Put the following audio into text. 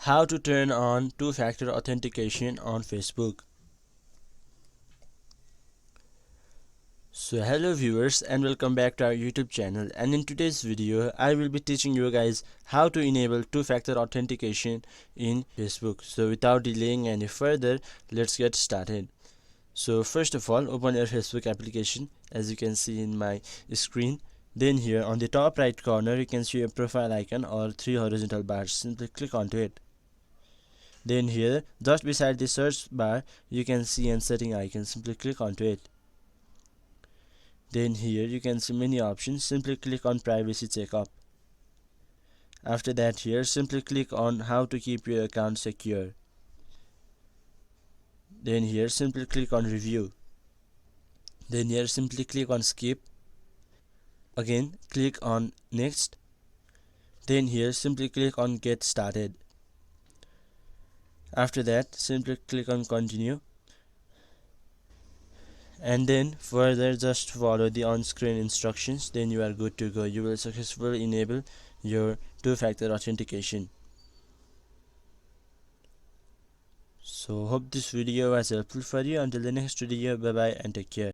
How to turn on two-factor authentication on Facebook. So hello viewers and welcome back to our YouTube channel, and in today's video I will be teaching you guys how to enable two-factor authentication in Facebook. So without delaying any further, let's get started. So first of all, open your Facebook application as you can see in my screen. Then here on the top right corner you can see a profile icon or three horizontal bars. Simply click onto it. Then here just beside the search bar you can see a setting icon. Simply click onto it. Then here you can see many options. Simply click on privacy checkup. After that, here simply click on how to keep your account secure. Then here simply click on review. Then here simply click on skip. Again click on next. Then here simply click on get started. After that simply click on continue, and then further just follow the on-screen instructions. Then you are good to go. You will successfully enable your two-factor authentication. So hope this video was helpful for you. Until the next video, bye bye and take care.